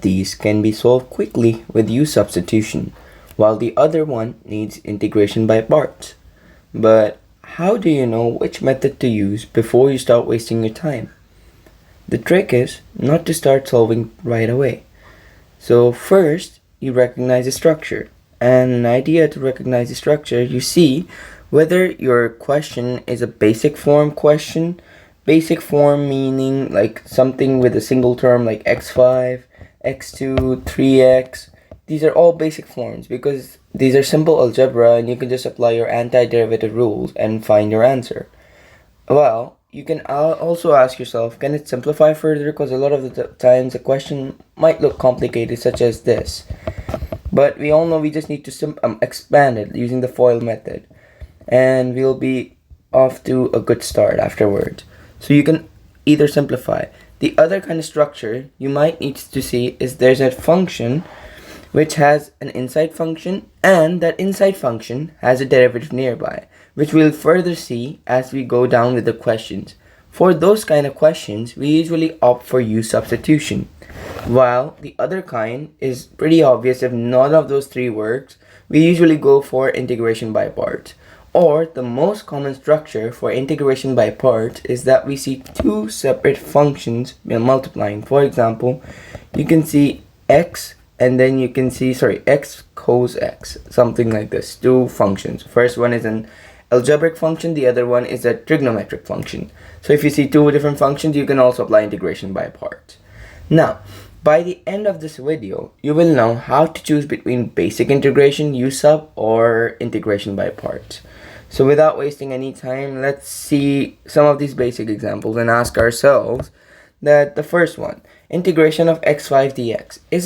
these can be solved quickly with U-substitution, while the other one needs integration by parts. But how do you know which method to use before you start wasting your time? The trick is not to start solving right away. So first, you recognize the structure. And an idea to recognize the structure, you see whether your question is a basic form question. Basic form meaning like something with a single term like x5, x2, 3x. These are all basic forms because these are simple algebra and you can just apply your antiderivative rules and find your answer. Well, you can also ask yourself, can it simplify further? Because a lot of the times a question might look complicated, such as this. But we all know we just need to expand it using the FOIL method. And we'll be off to a good start afterwards. So you can either simplify. The other kind of structure you might need to see is there's a function which has an inside function, and that inside function has a derivative nearby, which we'll further see as we go down with the questions. For those kind of questions, we usually opt for U-substitution, while the other kind is pretty obvious. If none of those three works, we usually go for integration by parts. Or the most common structure for integration by parts is that we see two separate functions multiplying. For example, you can see x and then you can see, x cos x, something like this. Two functions. First one is an algebraic function, the other one is a trigonometric function. So if you see two different functions, you can also apply integration by parts. Now, by the end of this video, you will know how to choose between basic integration, U-sub, or integration by parts. So without wasting any time, let's see some of these basic examples and ask ourselves that the first one, integration of x5 dx. Is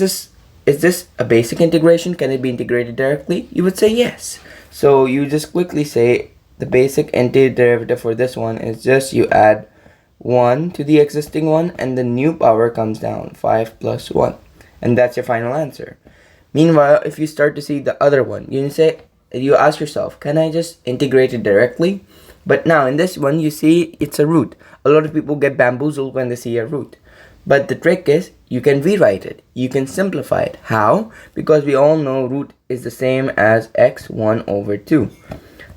this a basic integration? Can it be integrated directly? You would say yes. So you just quickly say the basic antiderivative for this one is just you add 1 to the existing one and the new power comes down, 5 plus 1. And that's your final answer. Meanwhile, if you start to see the other one, you ask yourself, can I just integrate it directly? But now in this one, you see it's a root. A lot of people get bamboozled when they see a root. But the trick is, you can rewrite it. You can simplify it. How? Because we all know root is the same as x1 over 2.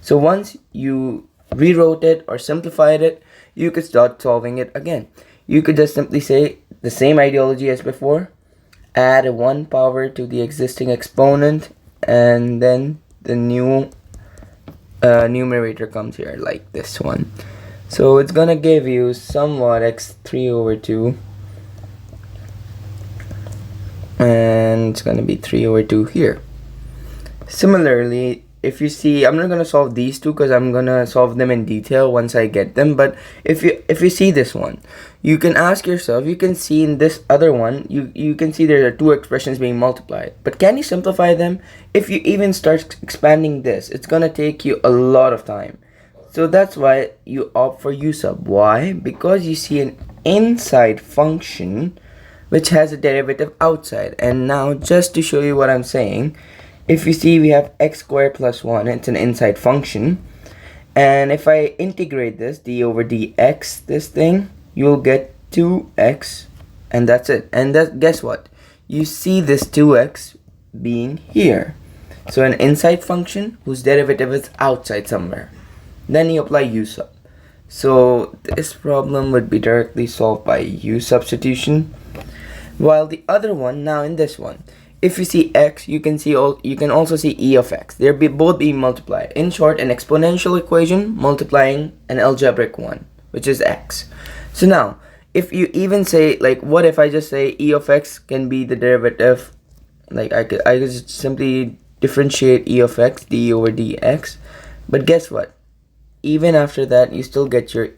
So once you rewrote it or simplified it, you could start solving it again. You could just simply say the same ideology as before, add a 1 power to the existing exponent, and then the new numerator comes here like this one. So it's gonna give you somewhat x3 over 2, and it's gonna be 3 over 2 here. Similarly, if you see, I'm not gonna solve these two because I'm gonna solve them in detail once I get them. But if you see this one, you can ask yourself, you can see in this other one, you can see there are two expressions being multiplied. But can you simplify them? If you even start expanding this, it's gonna take you a lot of time. So that's why you opt for U-sub. Why? Because you see an inside function which has a derivative outside. And now just to show you what I'm saying, if you see we have x squared plus 1, it's an inside function. And if I integrate this, d over dx, this thing, you'll get 2x, and that's it. And guess what? You see this 2x being here. So an inside function whose derivative is outside somewhere. Then you apply U-sub. So this problem would be directly solved by U-substitution. While the other one, now in this one, if you see x, you can also see e of x. They're both being multiplied. In short, an exponential equation multiplying an algebraic one, which is x. So now, if you even say, like, what if I just say e of x can be the derivative, like I could just simply differentiate e of x, d over dx. But guess what? Even after that, you still get your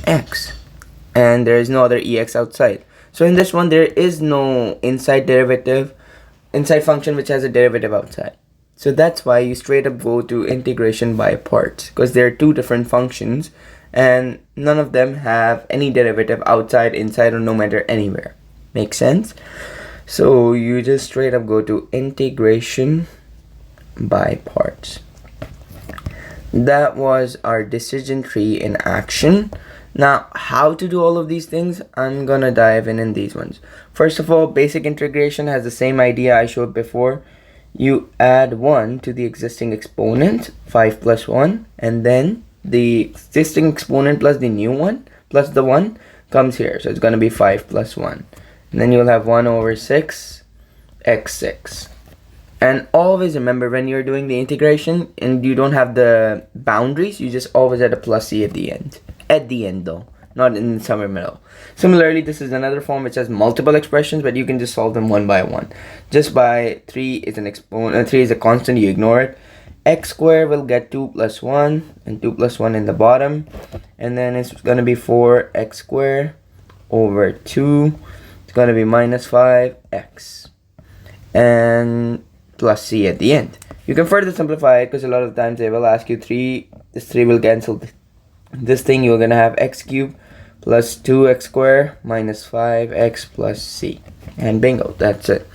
ex, and there is no other ex outside. So in this one, there is no inside function which has a derivative outside. So that's why you straight up go to integration by parts, because there are two different functions and none of them have any derivative outside, inside, or no matter anywhere. Make sense? So you just straight up go to integration by parts. That was our decision tree in action. Now, how to do all of these things, I'm gonna dive in these ones. First of all, basic integration has the same idea I showed before. You add 1 to the existing exponent, 5 plus 1, and then the existing exponent plus the new one, plus the 1, comes here. So it's gonna be 5 plus 1. And then you'll have 1 over 6, x6. And always remember, when you're doing the integration and you don't have the boundaries, you just always add a plus c at the end. At the end though, not in somewhere middle. Similarly, this is another form which has multiple expressions, but you can just solve them one by one. Just by 3 is an exponent, 3 is a constant, you ignore it. X squared will get 2 plus 1, and 2 plus 1 in the bottom. And then it's going to be 4x squared over 2. It's going to be minus 5x. And plus c at the end. You can further simplify it because a lot of times they will ask you 3. This 3 will cancel this thing. You're going to have x cubed plus 2x squared minus 5x plus c. And bingo, that's it.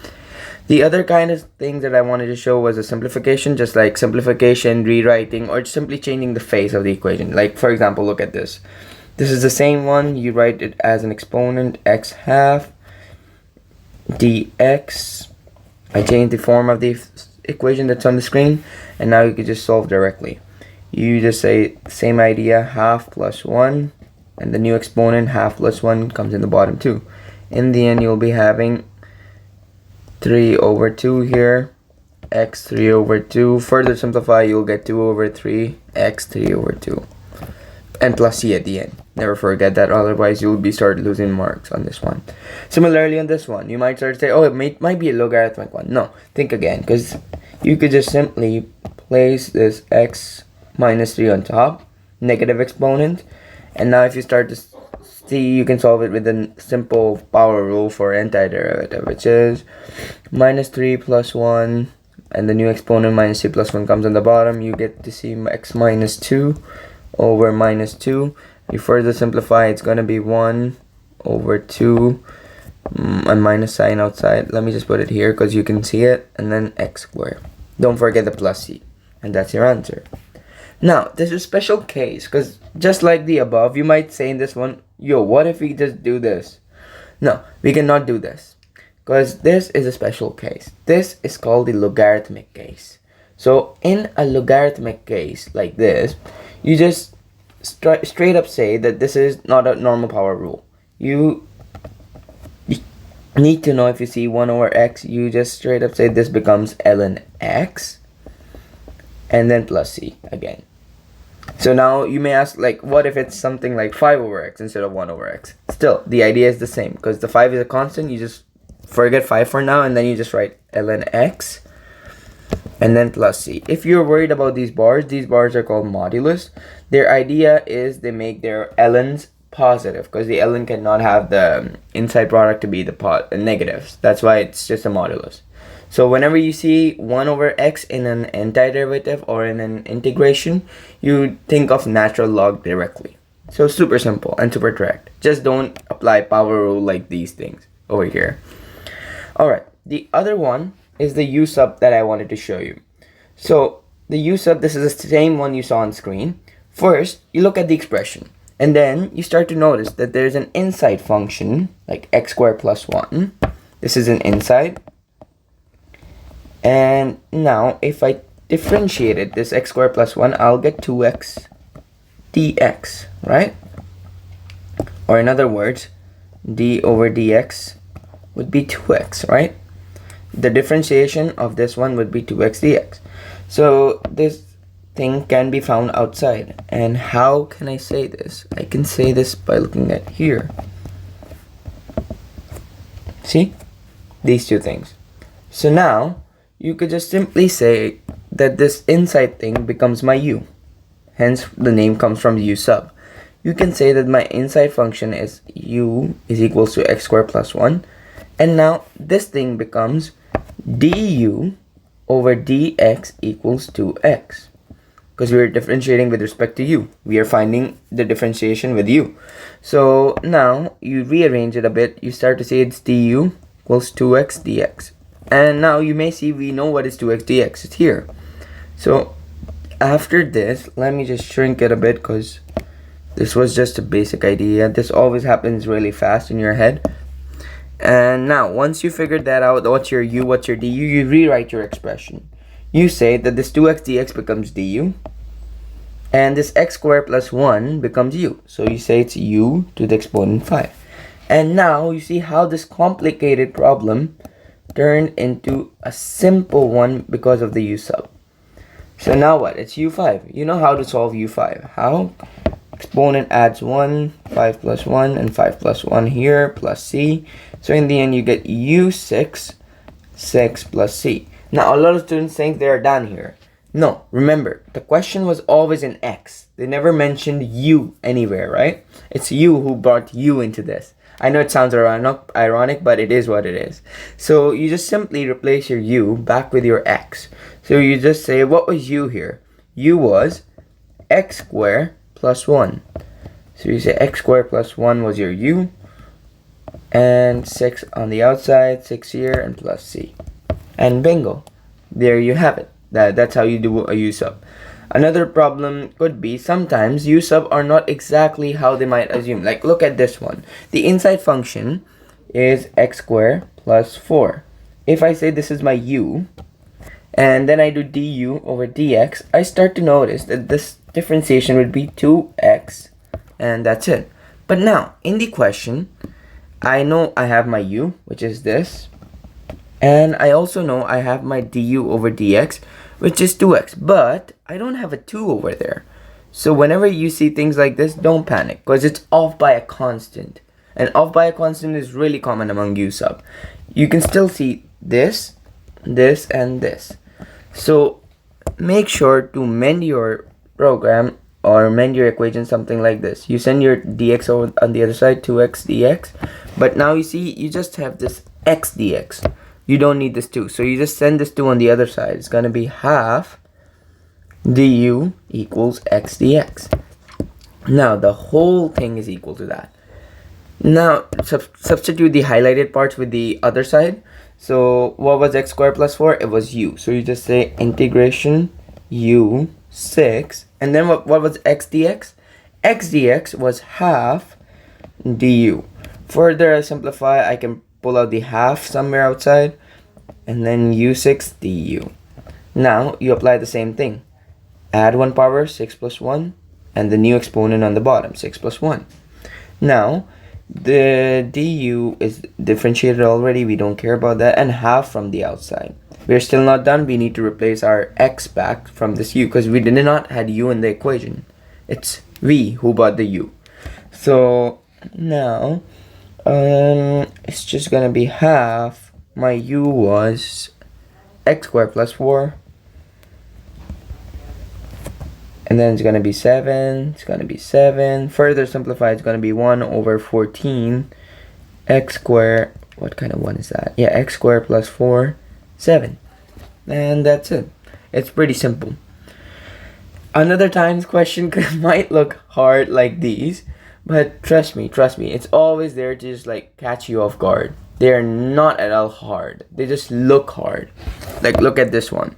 The other kind of things that I wanted to show was a simplification, just like simplification, rewriting, or simply changing the face of the equation. Like, for example, look at this. This is the same one. You write it as an exponent, x half dx. I changed the form of the equation that's on the screen, and now you can just solve directly. You just say same idea, half plus 1, and the new exponent, half plus 1, comes in the bottom too. In the end, you'll be having 3 over 2 here, x 3 over 2. Further simplify, you'll get 2 over 3, x 3 over 2. And plus c at the end. Never forget that, otherwise you'll be start losing marks on this one. Similarly on this one, you might start to say, oh, it might be a logarithmic one. No, think again, because you could just simply place this x minus 3 on top, negative exponent, and now if you start to see, you can solve it with a simple power rule for antiderivative, which is minus 3 plus 1, and the new exponent minus c plus 1 comes on the bottom. You get to see x minus 2 over minus 2. You further simplify, it's going to be 1 over 2, and minus sign outside. Let me just put it here because you can see it, and then x squared. Don't forget the plus c, and that's your answer. Now, this is a special case because just like the above, you might say in this one, yo, what if we just do this? No, we cannot do this because this is a special case. This is called the logarithmic case. So in a logarithmic case like this, you just straight up say that this is not a normal power rule. You need to know, if you see 1 over x, you just straight up say this becomes ln x, and then plus c again. So now you may ask, like, what if it's something like 5 over x instead of 1 over x? Still, the idea is the same because the 5 is a constant. You just forget 5 for now, and then you just write ln x and then plus c. If you're worried about these bars are called modulus. Their idea is they make their ln's positive because the ln cannot have the inside product to be the negatives. That's why it's just a modulus. So whenever you see 1 over x in an antiderivative or in an integration, you think of natural log directly. So super simple and super direct. Just don't apply power rule like these things over here. Alright, the other one is the U-sub that I wanted to show you. So the U-sub, this is the same one you saw on screen. First, you look at the expression, and then you start to notice that there's an inside function, like x squared plus 1. This is an inside. And now, if I differentiated this x squared plus 1, I'll get 2x dx, right? Or in other words, d over dx would be 2x, right? The differentiation of this one would be 2x dx. So this thing can be found outside. And how can I say this? I can say this by looking at here. See? These two things. So now, you could just simply say that this inside thing becomes my u. Hence, the name comes from U-sub. You can say that my inside function is u is equals to x squared plus 1. And now, this thing becomes du over dx equals 2x. Because we are differentiating with respect to u. We are finding the differentiation with u. So now, you rearrange it a bit. You start to say it's du equals 2x dx. And now you may see we know what is 2x dx. It's here. So after this, let me just shrink it a bit because This was just a basic idea. This always happens really fast in your head. And now, once you figured that out, what's your u, what's your du, you rewrite your expression. You say that this 2x dx becomes du, and this x squared plus 1 becomes u. So you say it's u to the exponent 5. And now you see how this complicated problem turned into a simple one because of the u sub. So now what? It's u5. You know how to solve u5. How? Exponent adds 1, 5 plus 1, and 5 plus 1 here, plus c. So in the end, you get u6, 6 plus c. Now, a lot of students think they are done here. No, remember, the question was always in x. They never mentioned u anywhere, right? It's you who brought u into this. I know it sounds ironic, but it is what it is. So you just simply replace your u back with your x. So you just say, what was u here? U was x squared plus 1. So you say x squared plus 1 was your u. And 6 on the outside, 6 here, and plus c. And bingo. There you have it. That's how you do a u-sub. Another problem could be sometimes u-sub are not exactly how they might assume. Like, look at this one. The inside function is x squared plus 4. If I say this is my u, and then I do du over dx, I start to notice that this differentiation would be 2x, and that's it. But now, in the question, I know I have my u, which is this, and I also know I have my du over dx, which is 2x, but I don't have a 2 over there. So whenever you see things like this, don't panic, because it's off by a constant. And off by a constant is really common among u-sub. You can still see this, this, and this. So make sure to mend your program or mend your equation something like this. You send your dx over on the other side, 2x dx, but now you see you just have this x dx. You don't need this 2, so you just send this 2 on the other side. It's going to be half du equals x dx. Now the whole thing is equal to that. Now substitute the highlighted parts with the other side. So what was x squared plus 4? It was u. So you just say integration u6, and then what was x dx? X dx was half du. Further I simplify, I can pull out the half somewhere outside, and then u6 du. Now you apply the same thing. Add 1 power, 6 plus 1, and the new exponent on the bottom, 6 plus 1. Now the du is differentiated already, we don't care about that, and half from the outside. We're still not done. We need to replace our x back from this u, because we did not had u in the equation. It's we who bought the u. So now it's just gonna be half. My u was x squared plus 4, and then it's gonna be 7. It's gonna be 7. Further simplified, it's gonna be 1 over 14 x squared. What kind of 1 is that? Yeah, x squared plus 4, 7. And that's it. It's pretty simple. Another times question might look hard like these, but trust me, it's always there to just like catch you off guard. They are not at all hard. They just look hard. Like, look at this one.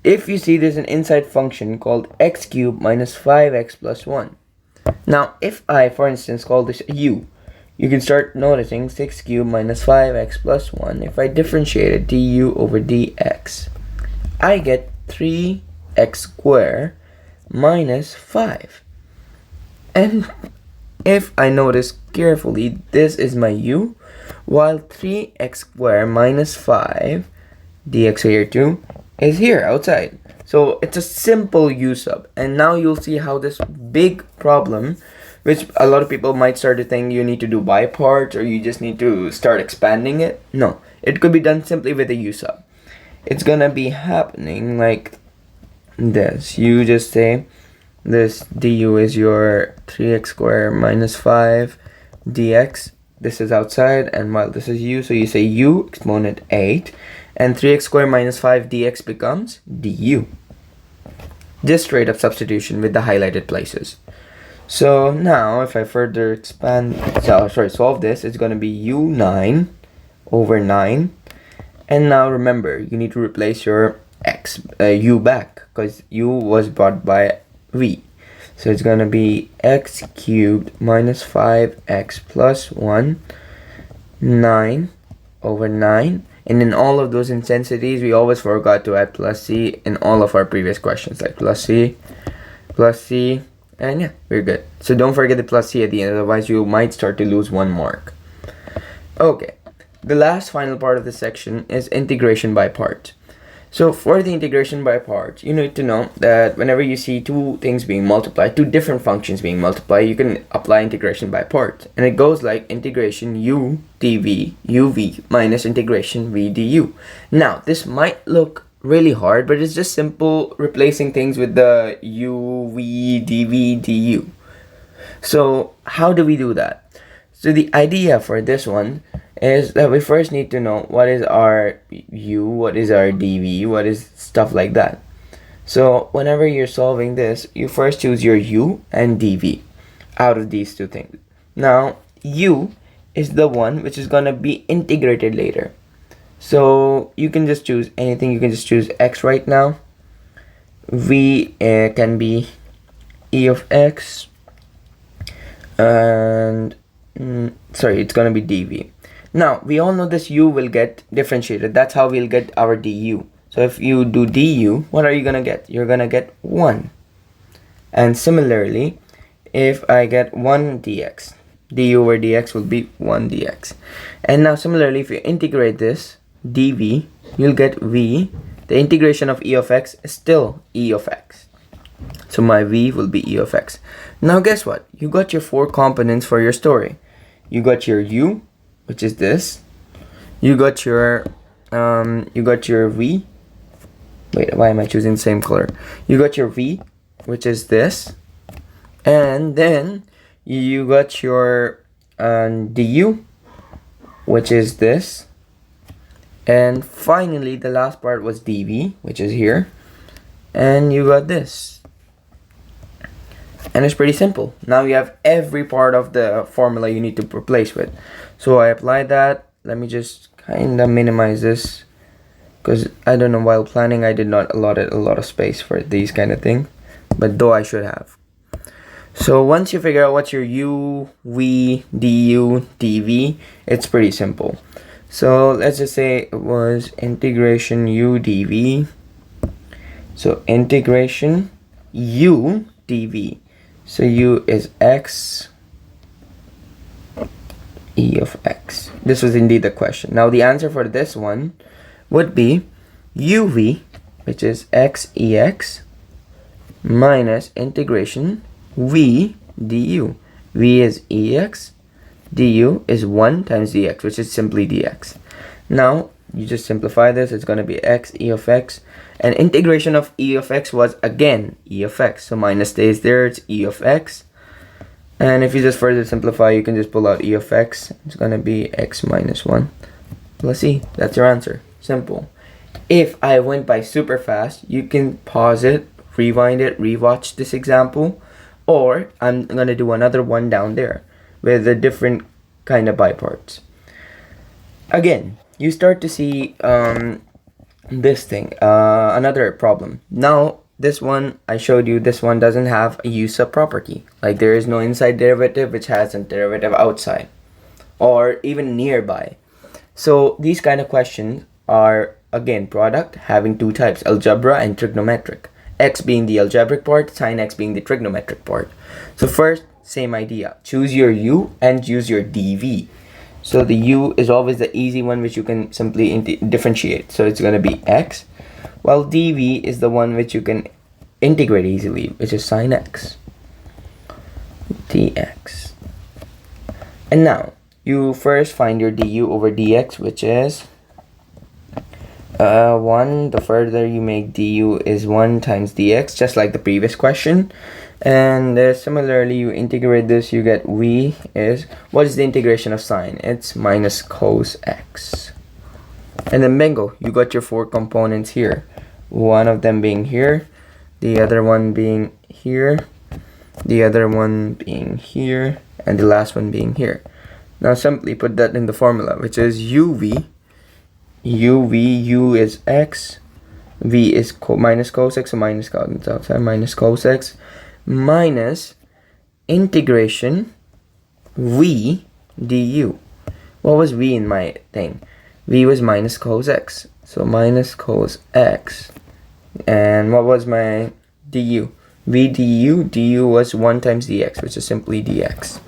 If you see there's an inside function called x cubed minus 5x plus 1. Now, if I, for instance, call this u, you can start noticing 6 cubed minus 5x plus 1. If I differentiate it du over dx, I get 3x squared minus 5. And if I notice carefully, this is my u, while 3x squared minus 5 dx here too is here outside. So it's a simple u-sub. And now you'll see how this big problem, which a lot of people might start to think you need to do by parts or you just need to start expanding it. No, it could be done simply with a u-sub. It's gonna be happening like this. You just say this du is your 3x squared minus 5 dx. This is outside, and while this is u, so you say u exponent 8, and 3x squared minus 5 dx becomes du. Just straight up substitution with the highlighted places. So now if I further solve this, it's going to be u9 over 9. And now remember, you need to replace your u back, because u was brought by v. So it's going to be x cubed minus 5x plus 1, 9 over 9. And in all of those intensities, we always forgot to add plus c in all of our previous questions, like plus c, and yeah, we're good. So don't forget the plus c at the end, otherwise you might start to lose 1 mark. Okay, the last final part of the section is integration by parts. So for the integration by parts, you need to know that whenever you see two things being multiplied, two different functions being multiplied, you can apply integration by parts. And it goes like integration u dv uv minus integration v du. Now, this might look really hard, but it's just simple replacing things with the u, v, dv, du. So how do we do that? So the idea for this one is that we first need to know what is our u, what is our dv, what is stuff like that. So whenever you're solving this, you first choose your u and dv out of these two things. Now u is the one which is going to be integrated later. So you can just choose anything. You can just choose x right now. V can be e of x, and sorry, it's going to be dv. Now, we all know this u will get differentiated. That's how we'll get our du. So if you do du, what are you going to get? You're going to get 1. And similarly, if I get 1 dx, du over dx will be 1 dx. And now similarly, if you integrate this, dv, you'll get v. The integration of e of x is still e of x. So my v will be e of x. Now guess what? You got your 4 components for your story. You got your u, which is this. You got your v. Wait, why am I choosing the same color? You got your v, which is this, and then you got your du, which is this, and finally the last part was dv, which is here, and you got this. And it's pretty simple. Now you have every part of the formula you need to replace with. So I applied that. Let me just kind of minimize this, because I don't know, while planning I did not allotted a lot of space for these kind of things, but though I should have. So once you figure out what's your u, v, du, dv, it's pretty simple. So let's just say it was integration u dv. So integration u dv. So u is x, e of x. This was indeed the question. Now the answer for this one would be uv, which is x ex, minus integration v du. V is ex, du is 1 times dx, which is simply dx. Now you just simplify this, it's going to be x e of x, and integration of e of x was again e of x, so minus stays there, it's e of x. And if you just further simplify, you can just pull out e of x. It's going to be x minus 1 plus e. That's your answer. Simple. If I went by super fast, you can pause it, rewind it, rewatch this example, or I'm going to do another one down there with a different kind of by parts. Again, you start to see this thing, another problem. Now, this one I showed you, this one doesn't have a u-sub property. Like there is no inside derivative which has a derivative outside or even nearby. So these kind of questions are again product having 2 types, algebra and trigonometric. X being the algebraic part, sin x being the trigonometric part. So first, same idea. Choose your u and use your dv. So the u is always the easy one which you can simply differentiate. So it's going to be x, while dv is the one which you can integrate easily, which is sin x dx. And now you first find your du over dx, which is 1. The further you make du is 1 times dx, just like the previous question. And similarly, you integrate this, you get v is, what is the integration of sine? It's minus cos x. And then bingo, you got your 4 components here. One of them being here, the other one being here, the other one being here, and the last one being here. Now simply put that in the formula, which is uv, u is x, v is minus cos x, so minus cos outside, minus cos x, minus integration v du. What was v in my thing? V was minus cos x. So minus cos x. And what was my du? V du was 1 times dx, which is simply dx.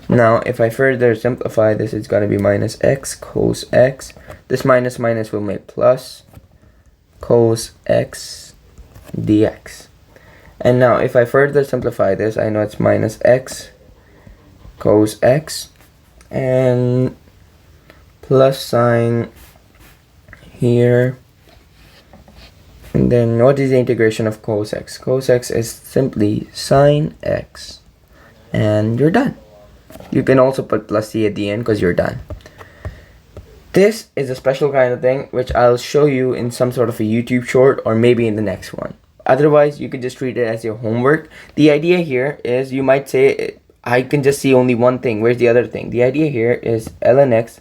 Now, if I further simplify this, it's going to be minus x cos x. This minus minus will make plus cos x dx. And now, if I further simplify this, I know it's minus x cos x and plus sign here. And then what is the integration of cos x? Cos x is simply sine x. And you're done. You can also put plus c at the end because you're done. This is a special kind of thing which I'll show you in some sort of a YouTube short or maybe in the next one. Otherwise, you can just treat it as your homework. The idea here is you might say, I can just see only one thing. Where's the other thing? The idea here is ln x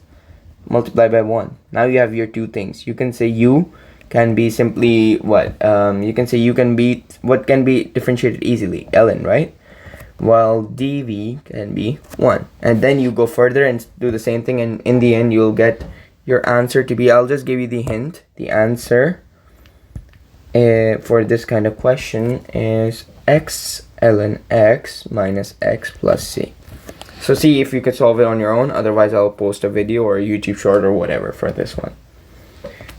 multiplied by 1. Now you have your two things. You can say u can be simply what? You can say u can be what can be differentiated easily? ln, right? While dv can be 1. And then you go further and do the same thing, and in the end you'll get your answer to be, I'll just give you the hint. The answer for this kind of question is x ln x minus x plus c. So see if you could solve it on your own. Otherwise, I'll post a video or a YouTube short or whatever for this one.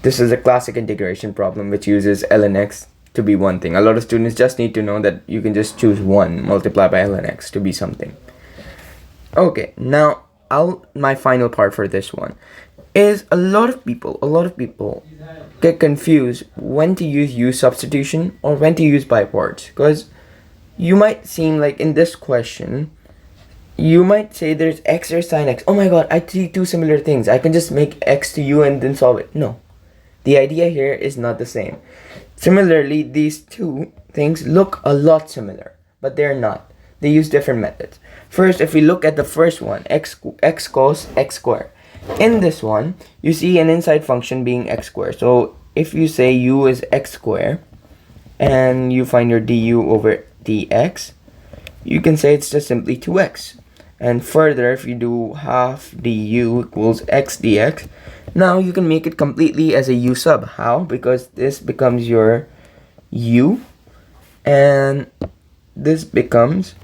This is a classic integration problem which uses ln x to be one thing. A lot of students just need to know that you can just choose 1 multiplied by ln x to be something. Okay, now my final part for this one is a lot of people get confused when to use U-substitution or when to use by parts. Because you might seem like in this question, you might say there's x or sine x. Oh my god, I see two similar things. I can just make x to u and then solve it. No. The idea here is not the same. Similarly, these two things look a lot similar, but they're not. They use different methods. First, if we look at the first one, x cos x squared. In this one, you see an inside function being x squared. So if you say u is x squared, and you find your du over dx, you can say it's just simply 2x. And further, if you do half du equals x dx, now you can make it completely as a u sub. How? Because this becomes your u and this becomes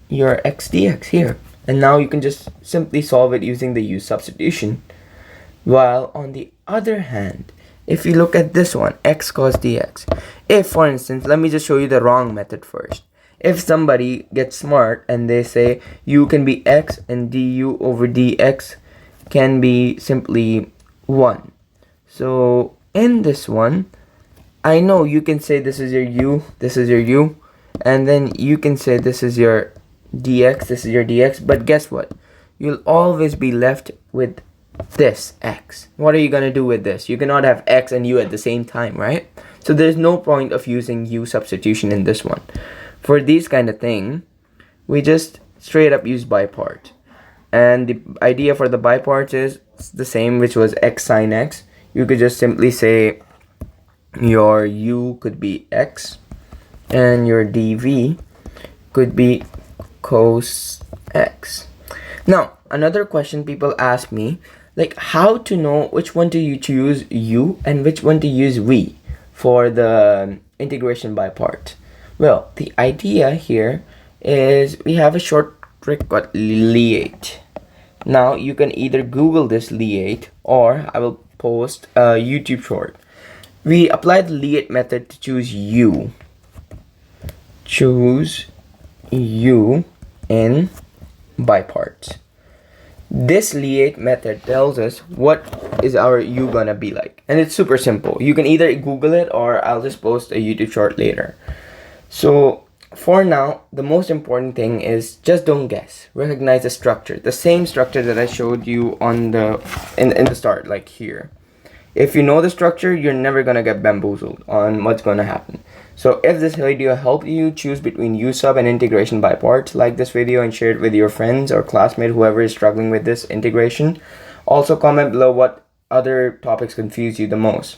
your x dx here. And now you can just simply solve it using the U-substitution. While on the other hand, if you look at this one, x cos dx. If, for instance, let me just show you the wrong method first. If somebody gets smart and they say u can be x and du over dx can be simply 1. So in this one, I know you can say this is your u, this is your u, and then you can say this is your dx, this is your dx, but guess what? You'll always be left with this x. What are you going to do with this? You cannot have x and u at the same time, right? So there's no point of using U-substitution in this one. For these kind of thing, we just straight up use by part. And the idea for the by parts is the same, which was x sine x. You could just simply say your u could be x and your dv could be cos x. Now, another question people ask me, like how to know which one to you choose u and which one to use v for the integration by part. Well, the idea here is we have a short trick called liate. Now you can either Google this liate or I will post a YouTube short. We apply the liate method to choose u. Choose u in by parts. This liate method tells us what is our u gonna be like, and it's super simple. You can either Google it or I'll just post a YouTube short later. So for now, the most important thing is just don't guess. Recognize the structure, the same structure that I showed you on in the start, like here. If you know the structure, you're never gonna get bamboozled on what's gonna happen. So if this video helped you choose between U-sub and integration by parts, like this video and share it with your friends or classmates, whoever is struggling with this integration. Also comment below what other topics confuse you the most,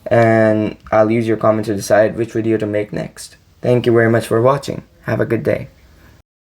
and I'll use your comments to decide which video to make next. Thank you very much for watching. Have a good day.